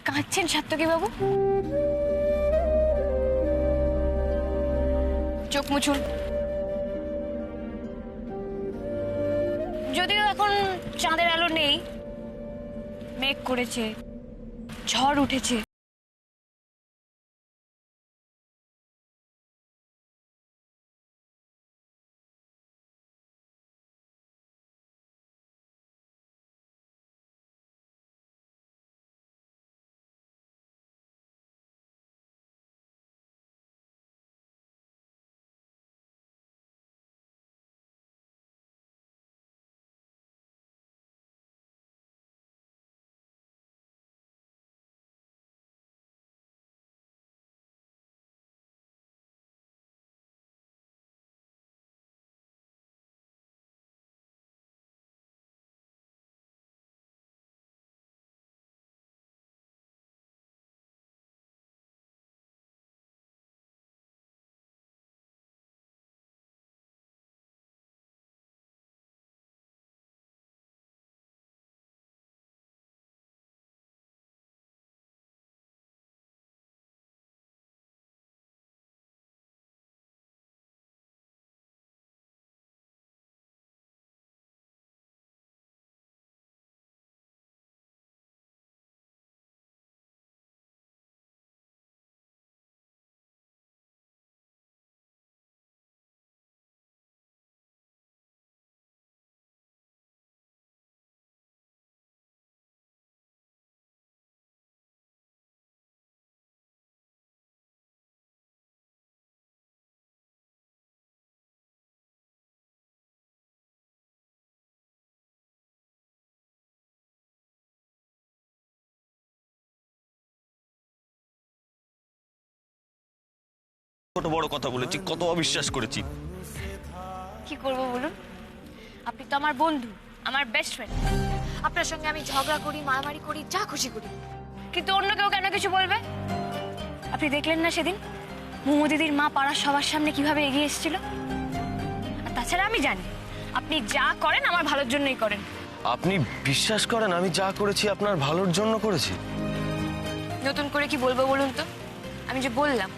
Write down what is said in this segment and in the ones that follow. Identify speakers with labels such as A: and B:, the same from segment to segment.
A: কাঁদছেন সাত্তকী বাবু? চোখ মুছুন। যদিও এখন চাঁদের আলো নেই, মেঘ করেছে, ঝড় উঠেছে,
B: কত বড় কথা বলেছি, কত অবিশ্বাস করেছি।
A: কি করব বলুন? আপনি তো আমার বন্ধু, আমার বেস্ট ফ্রেন্ড। আপনার সঙ্গে আমি ঝগড়া করি, মারামারি করি, যা খুশি করি, কিন্তু অন্য কেউ কেন কিছু বলবে? আপনি দেখলেন না সেদিন মোমো দিদির মা পাড়ার সবার সামনে কিভাবে এগিয়ে এসেছিল? আর তাছাড়া আমি জানি আপনি যা করেন আমার ভালোর জন্যই করেন।
B: আপনি বিশ্বাস করেন আমি যা করেছি আপনার ভালোর জন্য করেছি?
A: নতুন করে কি বলবো বলুন তো? আমি যে বললাম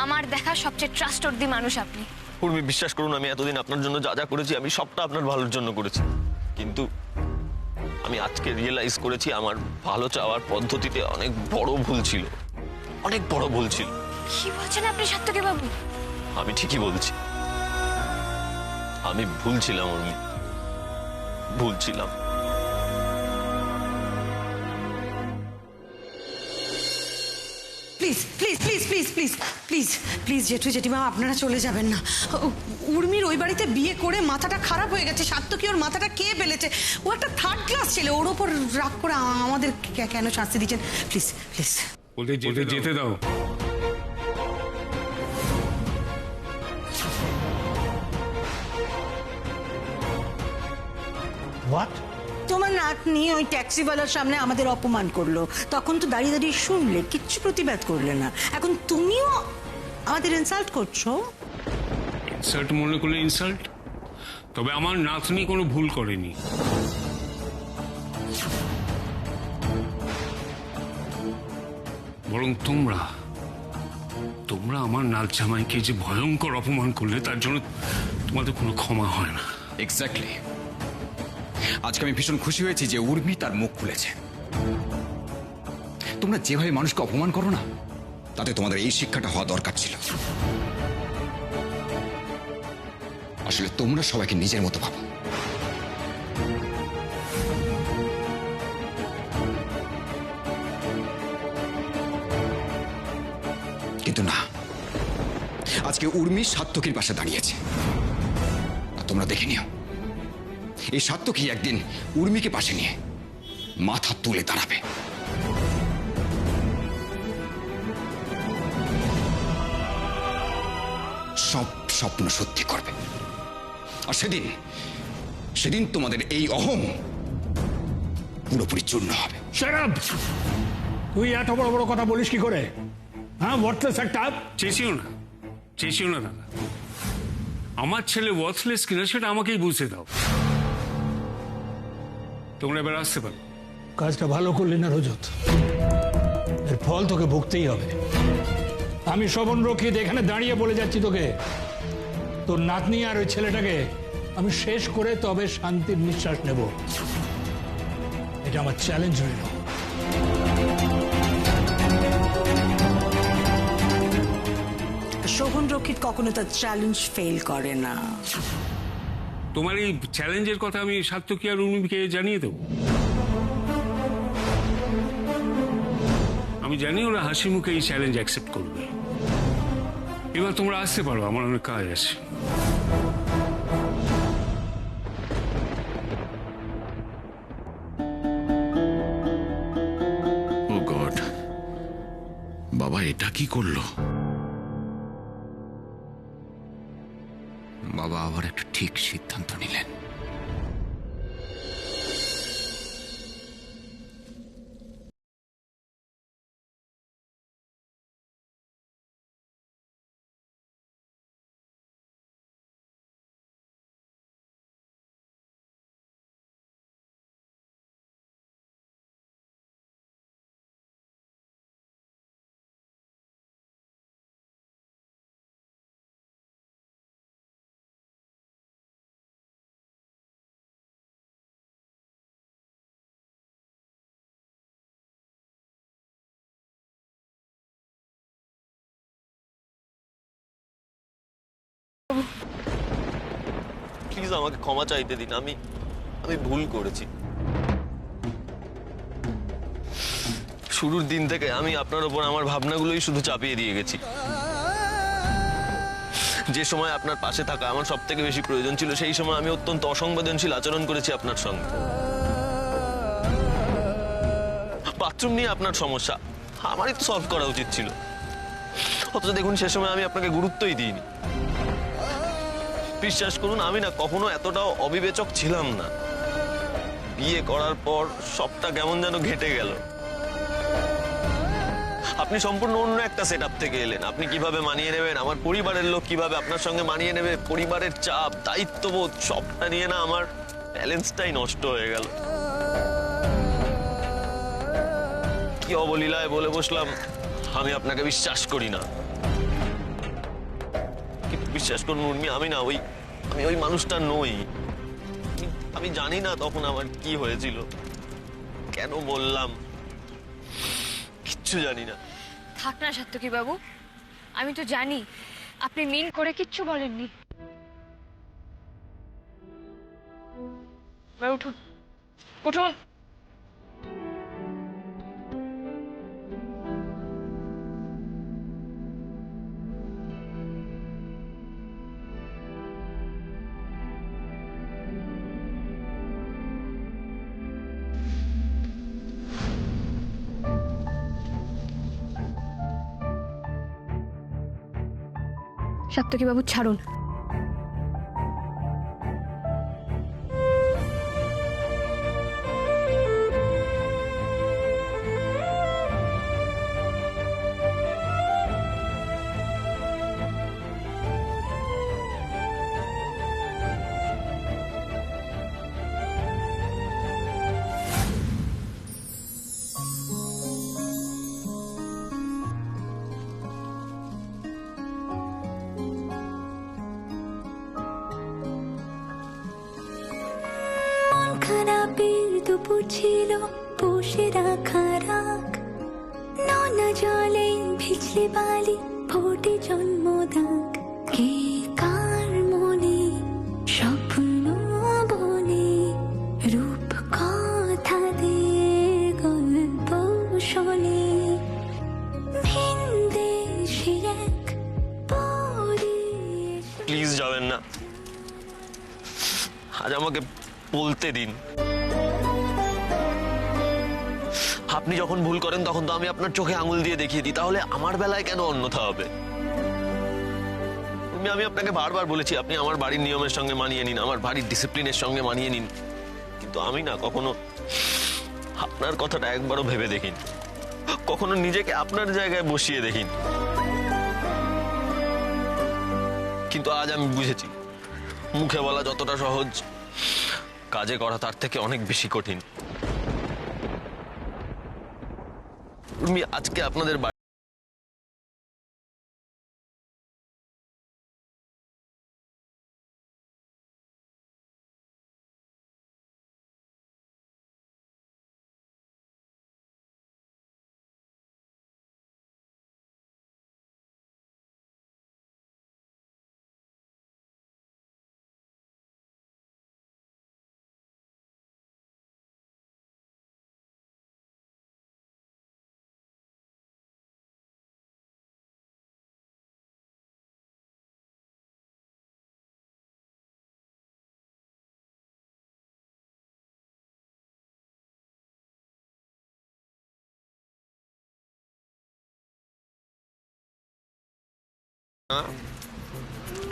A: আমার দেখা সবচেয়ে ট্রাস্টওয়ার্দি মানুষ আপনি।
B: উর্মি, বিশ্বাস করুন আমি এতদিন আপনার জন্য যা যা করেছি আমি সবটা আপনার ভালোর জন্য করেছি, কিন্তু আমি আজকে রিয়েলাইজ করেছি আমার ভালো চাওয়ার পদ্ধতিতে অনেক বড় ভুল ছিল, অনেক বড় ভুল ছিল।
A: কি বলছেন আপনি সাত্তকী বাবু?
B: আমি ঠিকই বলছি, আমি ভুল ছিলাম উর্মি, ভুল ছিলাম।
C: Please please please please please please please জেঠু জেঠিমা আপনারা চলে যাবেন না। উর্মির ওই বাড়িতে বিয়ে করে মাথাটা খারাপ হয়ে গেছে। সাত্তকী ওর মাথাটা কে ফেলেছে? ও একটা থার্ড ক্লাস ছেলে, ওর ওপর রাগ করে আমাদের কেন শাস্তি দিচ্ছেন? প্লিজ প্লিজ
D: ওদের যেতে দাও।
E: হোয়াট?
C: তোমার নাতনি ওই ট্যাক্সিওয়ালার সামনে আমাদের অপমান করলো, তখন তো দাঁড়িয়ে দাঁড়িয়ে শুনলে, কিচ্ছু প্রতিবাদ করলে না। এখন তুমিও আমাদের ইনসাল্ট করছো।
D: ইনসাল্ট মনে করলে ইনসাল্ট, তবে আমার নাতনি কোনো ভুল করেনি। বরং তোমরা আমার নাচ জামাইকে যে ভয়ঙ্কর অপমান করলে তার জন্য তোমাদের কোনো ক্ষমা হয় না।
F: এক্স্যাক্টলি। আজকে আমি ভীষণ খুশি হয়েছি যে উর্মি তার মুখ খুলেছে। তোমরা যেভাবে মানুষকে অপমান করো না, তাতে তোমাদের এই শিক্ষাটা হওয়া দরকার ছিল। আসলে তোমরা সবাইকে নিজের মতো ভাবো, কিন্তু না, আজকে উর্মি সাত্তকীর পাশে দাঁড়িয়েছে। আর তোমরা দেখে নিও, এই সাত্তকী একদিন উর্মিকে পাশে নিয়ে মাথা তুলে দাঁড়াবে। সব স্বপ্ন সত্যি করবে। আর সেদিন তোমাদের এই অহং পুরোপুরি চূর্ণ হবে।
E: Shut up! তুই এত বড় বড় কথা বলিস কি করে? হ্যাঁ, ওয়ার্থলেস একটা।
D: চেঁচিও না দাদা। আমার ছেলে ওয়ার্থলেস কিনা সেটা আমাকেই বুঝতে দাও। তোমরা এবার আসতে পারো।
E: কাজটা ভালো করলি না রজত। ফল তোকে ভুগতেই হবে। আমি শোভন রক্ষিত এখানে দাঁড়িয়ে বলে যাচ্ছি তোকে, তোর নাতনি আর ওই ছেলেটাকে আমি শেষ করে তবে শান্তির নিঃশ্বাস নেব। এটা আমার চ্যালেঞ্জ রইল।
C: শোভন রক্ষিত কখনো তার চ্যালেঞ্জ ফেল করে না।
D: তোমার এই চ্যালেঞ্জের কথা আমি সাত্তকী আর উর্মিকে জানিয়ে দেবো। আমি জানি ওরা হাসি মুখে এই চ্যালেঞ্জ অ্যাকসেপ্ট করবে। এবার তোমরা আসতে পারো, আমার অনেক কাজ আছে।
G: ও গড, বাবা এটা কি করলো? বাবা আবার একটা ঠিক সিদ্ধান্ত নিলেন।
B: প্লিজ আমাকে ক্ষমা চাইতে দিন, আমি ভুল করেছি। শুরুর দিন থেকে আমি আপনার ওপর আমার ভাবনাগুলোই শুধু চাপিয়ে দিয়ে গেছি। যে সময় আপনার পাশে থাকা আমার সব থেকে বেশি প্রয়োজন ছিল, সেই সময় আমি অত্যন্ত অসংবেদনশীল আচরণ করেছি আপনার সঙ্গে। বাথরুম নিয়ে আপনার সমস্যা আমারই তো সলভ করা উচিত ছিল, অথচ দেখুন সে সময় আমি আপনাকে গুরুত্বই দিইনি। বিশ্বাস করুন, আমি না কখনো এতটাও অবিবেচক ছিলাম না। বিয়ে করার পর সবটা কেমন যেন ঘেটে গেল। আপনি সম্পূর্ণ অন্য একটা সেটআপ থেকে এলেন। আপনি কিভাবে মানিয়ে নেবেন, আমার পরিবারের লোক কিভাবে আপনার সঙ্গে মানিয়ে নেবে, পরিবারের চাপ, দায়িত্ববোধ, সবটা নিয়ে না আমার ব্যালেন্সটাই নষ্ট হয়ে গেল। কি অবলীলায় বলে বসলাম আমি আপনাকে বিশ্বাস করি না। কিন্তু বিশ্বাস করুন উর্মি, আমি ওই মানুষটা নই। আমি জানি না তখন আমার কি হয়েছিল, কেন বললাম, কিচ্ছু জানি না।
A: থাক না সাত্তকী বাবু, আমি তো জানি আপনি মিন করে কিচ্ছু বলেননি। এবার উঠুন, উঠুন। সাত্তকী বাবু ছাড়ুন।
H: খারাপের দুপুর ছিল বসে রাখা রাগ, নোনা জলে ভিজলে বালি ফোটে জন্মদাগ। কে কার মনে স্বপ্ন বনে রূপ কথা দে গল্প শোনে, ভিন দেশে এক পরিবেশ।
B: প্লিজ যাবেন না, আজ আমাকে বলতে দিন। আপনি যখন ভুল করেন তখন তো আমি আপনার চোখে আঙুল দিয়ে দেখিয়ে দিই, তাহলে আমার বেলায় কেন অন্যথা হবে? আমি আপনাকে বারবার বলেছি আপনি আমার বাড়ির নিয়মের সঙ্গে মানিয়ে নিন, আমার বাড়ির ডিসিপ্লিনের সঙ্গে মানিয়ে নিন, কিন্তু আমি না কখনো আপনার কথাটা একবারও ভেবে দেখিন, কখনো নিজেকে আপনার জায়গায় বসিয়ে দেখিন। কিন্তু আজ আমি বুঝেছি মুখে বলা যতটা সহজ, কাজে করা তার থেকে অনেক বেশি কঠিন। উর্মি, আজকে আপনাদের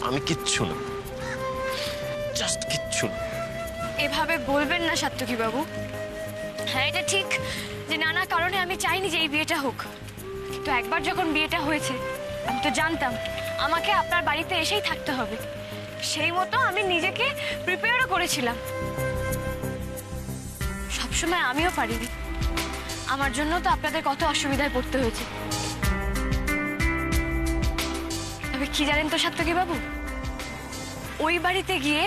B: আমি কিচ্ছু না, জাস্ট কিচ্ছু না।
A: এভাবে বলবেন না সাত্তকী বাবু। হ্যাঁ, এটা ঠিক যে নানা কারণে আমি চাইনি যে এই বিয়েটা হোক, কিন্তু একবার যখন বিয়েটা হয়েছে আমি তো জানতাম আমাকে আপনার বাড়িতে এসেই থাকতে হবে। সেই মতো আমি নিজেকে প্রিপেয়ারও করেছিলাম। সবসময় আমিও পারিনি, আমার জন্য তো আপনাদের কত অসুবিধায় পড়তে হয়েছে। তবে কি জানেন তো সাত্তকী বাবু, ওই বাড়িতে গিয়ে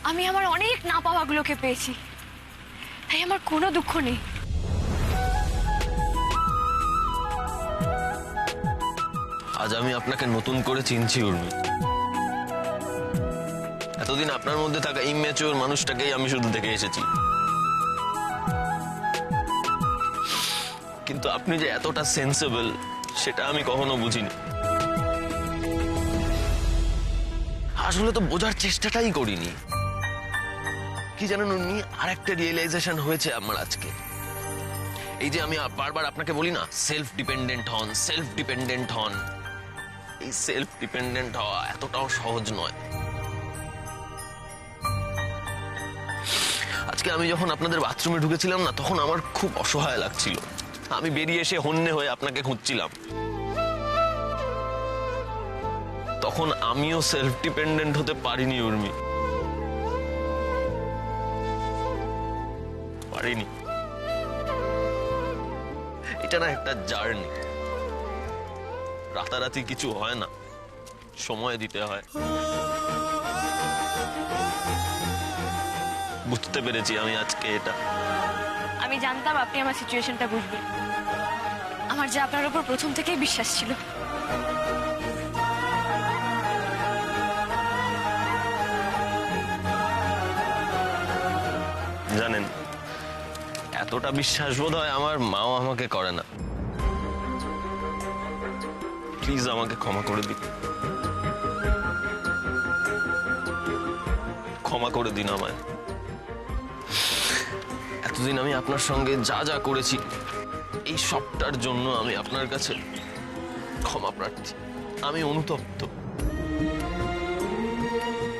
A: আমি আমার অনেক না পাওয়াগুলোকে পেয়েছি, তাই আমার কোনো দুঃখ নেই।
B: আজ আমি আপনাকে নতুন করে চিনছি উর্মি। এতদিন আপনার মধ্যে থাকা ইম্যাচিওর মানুষটাকেই আমি শুধু দেখে এসেছি, কিন্তু আপনি যে এতটা সেন্সেবল সেটা আমি কখনো বুঝিনি। আসলে তো বোঝার চেষ্টাটাই করিনি। কি জানেন উর্মি, আরেকটা রিয়েলাইজেশন হয়েছে আমার আজকে। এই যে আমি বারবার আপনাকে বলি না, সেলফ ডিপেন্ডেন্ট হন, সেলফ ডিপেন্ডেন্ট হন। এই সেলফ ডিপেন্ডেন্ট হওয়া এতটাও সহজ নয়। আজকে আমি যখন আপনাদের বাথরুমে ঢুকেছিলাম না, তখন আমার খুব অসহায় লাগছিল। আমি বেরিয়ে এসে হন্যে হয়ে আপনাকে খুঁজছিলাম। তখন আমিও সেলফ ডিপেন্ডেন্ট হতে পারিনি উর্মি, পারিনি। এটা না একটা জার্নি, রাতারাতি কিছু হয় না, সময় দিতে হয়। বুঝতে পেরেছি আমি আজকে এটা।
A: আমি জানতাম আপনি আমার সিচুয়েশনটা বুঝবেন। আমার যে আপনার উপর প্রথম থেকেই বিশ্বাস ছিল।
B: জানেন, এতটা বিশ্বাস বোধ হয় আমার মাও আমাকে করে না। প্লিজ আমাকে ক্ষমা করে দিন, ক্ষমা করে দিন আমায়। এতদিন আমি আপনার সঙ্গে যা যা করেছি, এই সবটার জন্য আমি আপনার কাছে ক্ষমা প্রার্থী। আমি অনুতপ্ত,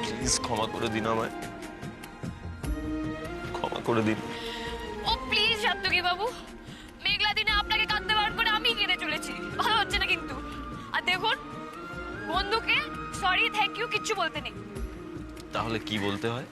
B: প্লিজ ক্ষমা করে দিন আমায়, ক্ষমা করে দিন।
A: ও প্লিজ সাত্তকী বাবু, মেঘলা দিনে আপনাকে কাঁদতে বারণ করে আমি কেঁদে চলেছি, ভালো হচ্ছে না কিন্তু। আর দেখুন, বন্ধুকে সরি থ্যাংক ইউ কিচ্ছু বলতে নেই।
B: তাহলে কি বলতে হয়?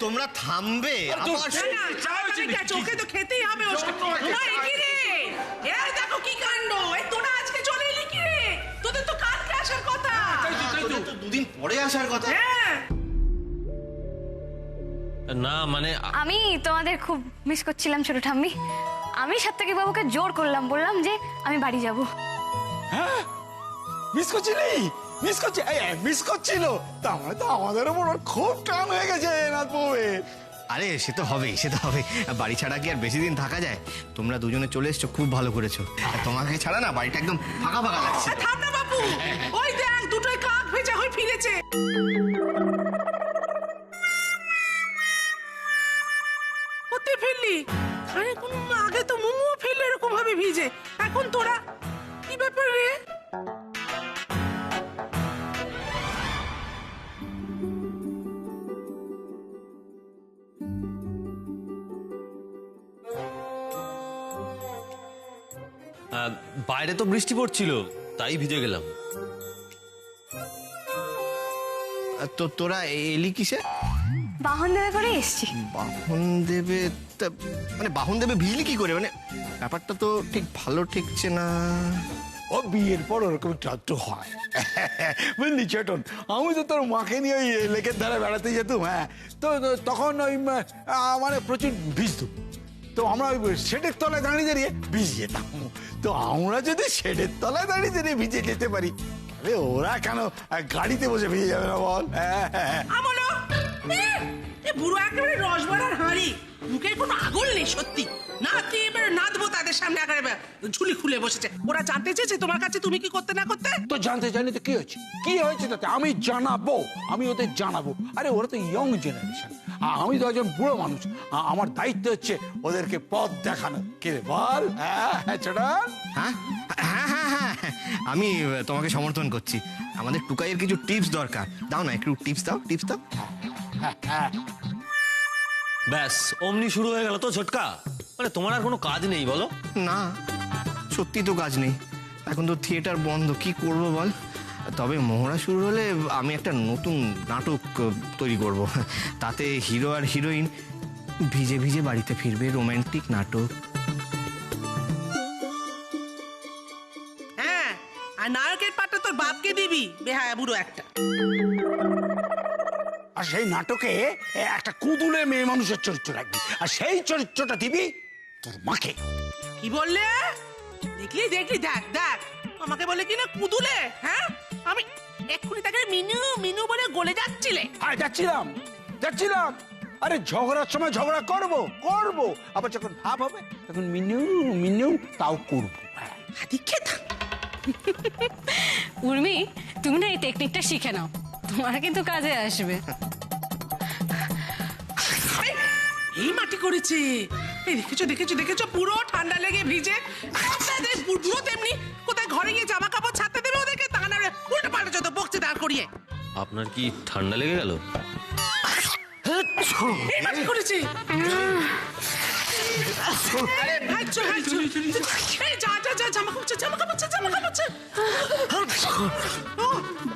I: তোমরা থামবে
J: ওকে তো খেতেই হবে। দেখো কি কাণ্ড, তোরা আজকে চলে এলি কি রে? তোদের তো কালকে আসার কথা।
I: দুদিন পরে আসার কথা।
B: না মানে
A: আমি তোমাদের খুব মিস করছিলাম ছোট ঠাম্মি। আমি সাত্তকী বাবুকে জোর করলাম, বললাম যে আমি বাড়ি যাব।
K: হ্যাঁ মিস করছিলি? মিস করছিল তার মানে তো আমাদের উপর খুব টান হয়ে গেছে নাথ বউয়ের।
I: আরে সে তো হবেই, সে তো হবে। বাড়ি ছাড়া কি আর বেশি দিন থাকা যায়? তোমরা দুজনে চলে এসছো, খুব ভালো করেছো। তোমাকে ছাড়া না বাড়িটা একদম ফাঁকা ফাঁকা লাগছে।
J: থাম না বাবু, ওই দেখ দুটোই কাক ভেজা হয়ে ফিরেছে। কোথায় ফেললি? আরে কোন আগে তো মোমো ফেললে এরকম ভাবে ভিজে, এখন তোরা কি ব্যাপার রে?
B: বাইরে তো বৃষ্টি পড়ছিল, তাই ভিজে গেলাম।
I: তো তোরা এলি কিসে?
A: বাহন দেবে করে এসছি।
I: বাহন দেবে? মানে বাহন দেবে ভিজলি কি করে? মানে ব্যাপারটা তো ঠিক ভালো ঠেকছে না।
K: ও বিয়ের পর ওরকম একটু হয় বুঝলি ছোটন। আমি তো তোর মাকে নিয়ে ওই লেকের ধারে বেড়াতে যেতাম। হ্যাঁ তো তখন ওই মানে প্রচুর ভিজত, তো আমরা ওই শেডের তলায় দাঁড়িয়ে দাঁড়িয়ে ভিজে যেতাম। তো আমরা যদি শেডের তলায় দাঁড়িয়ে দাঁড়িয়ে ভিজে যেতে পারি, তাহলে ওরা কেন গাড়িতে বসে ভিজে যাবে না বল?
J: আমলো বুড়ো একেবারে রসবড়ার হাঁড়ি, মুখে কোনো আগুন নেই সত্যি। নাতি এবার নাচবো তাদের সামনে একেবারে ঝুলি খুলে বসেছে। ওরা জানতে চেয়েছে তোমার কাছে তুমি কি করতে না করতে।
K: তো জানতে চাইনি তো কি হয়েছে? কি হয়েছে তাতে? আমি জানাবো, আমি ওদের জানাবো। আরে ওরা তো ইয়ং জেনারেশন, আমি তো একজন বুড়ো মানুষ, আমার দায়িত্ব হচ্ছে ওদেরকে পথ দেখানো। কে রে বল? ছোটা।
I: হ্যাঁ হ্যাঁ হ্যাঁ হ্যাঁ, আমি তোমাকে সমর্থন করছি। আমাদের টুকাইয়ের কিছু টিপস দরকার, দাও না একটু টিপস দাও, টিপস দাও।
B: ব্যাস অমনি শুরু হয়ে গেল তো ঝটকা। মানে তোমার আর কোনো কাজ নেই বলো?
I: না সত্যি তো কাজ নেই, এখন তো থিয়েটার বন্ধ, কি করব বল? তবে মহড়া শুরু হলে আমি একটা নতুন নাটক তৈরি করব, তাতে হিরো আর হিরোইন ভিজে ভিজে বাড়িতে ফিরবে, রোমান্টিক নাটক।
J: হ্যাঁ, আর নায়কের পাটটা তোর বাপকে দিবি, বেহায়া বুড়ো একটা।
K: আর সেই নাটকে একটা কুদুলে মেয়ে মানুষের চরিত্র রাখবি, আর সেই চরিত্রটা দিবি তোর মাকে।
J: কি বললে? দেখলি দেখলি, দেখ দেখ আমাকে বলে কিনা কুদুলে। হ্যাঁ আমি এক্ষুনি তাকে মিনু মিনু বলে গলে যাচ্ছিলে।
K: হ্যাঁ যাচ্ছিলাম যাচ্ছিলাম। আরে ঝগড়ার সময় ঝগড়া করব করব, আবার যখন ভাব হবে তখন মিনু মিনু তাও করবো।
C: উর্মি, তুমি না এই টেকনিকটা শিখে নাও, তোমার কিন্তু কাজে আসবে।
J: এই মাটি করেছে, এই দেখেছো দেখেছো দেখেছো, পুরো ঠান্ডা লেগে ভিজে। বুড়ো তেমনি কোথায় ঘরে গিয়ে জামা কাপড় ছাড়তে দেবে ওদেরকে, তা না উল্টো পাল্টা যত বকছে দাঁড় করিয়ে।
B: আপনার কি ঠান্ডা লেগে গেল?
J: এই মাটি করেছে। জামা কাপড় জামা কাপড় জামা কাপড়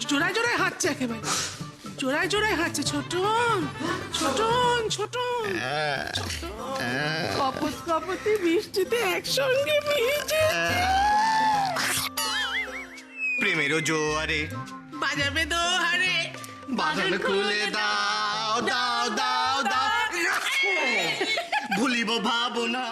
J: জোড়ায় জোড়ায় হাঁটছে, একেবারে জোড়ায় জোড়ায় হাঁটছে। ছোটন ছোটন ছোটন কপত কপতি বৃষ্টিতে একসঙ্গে ভিজে
I: প্রেমেরও জোয়ারে
J: বাজাবে দোহারে,
I: বাঁধন খুলে দাও দাও দাও দাও, ভুলিব ভাবনা।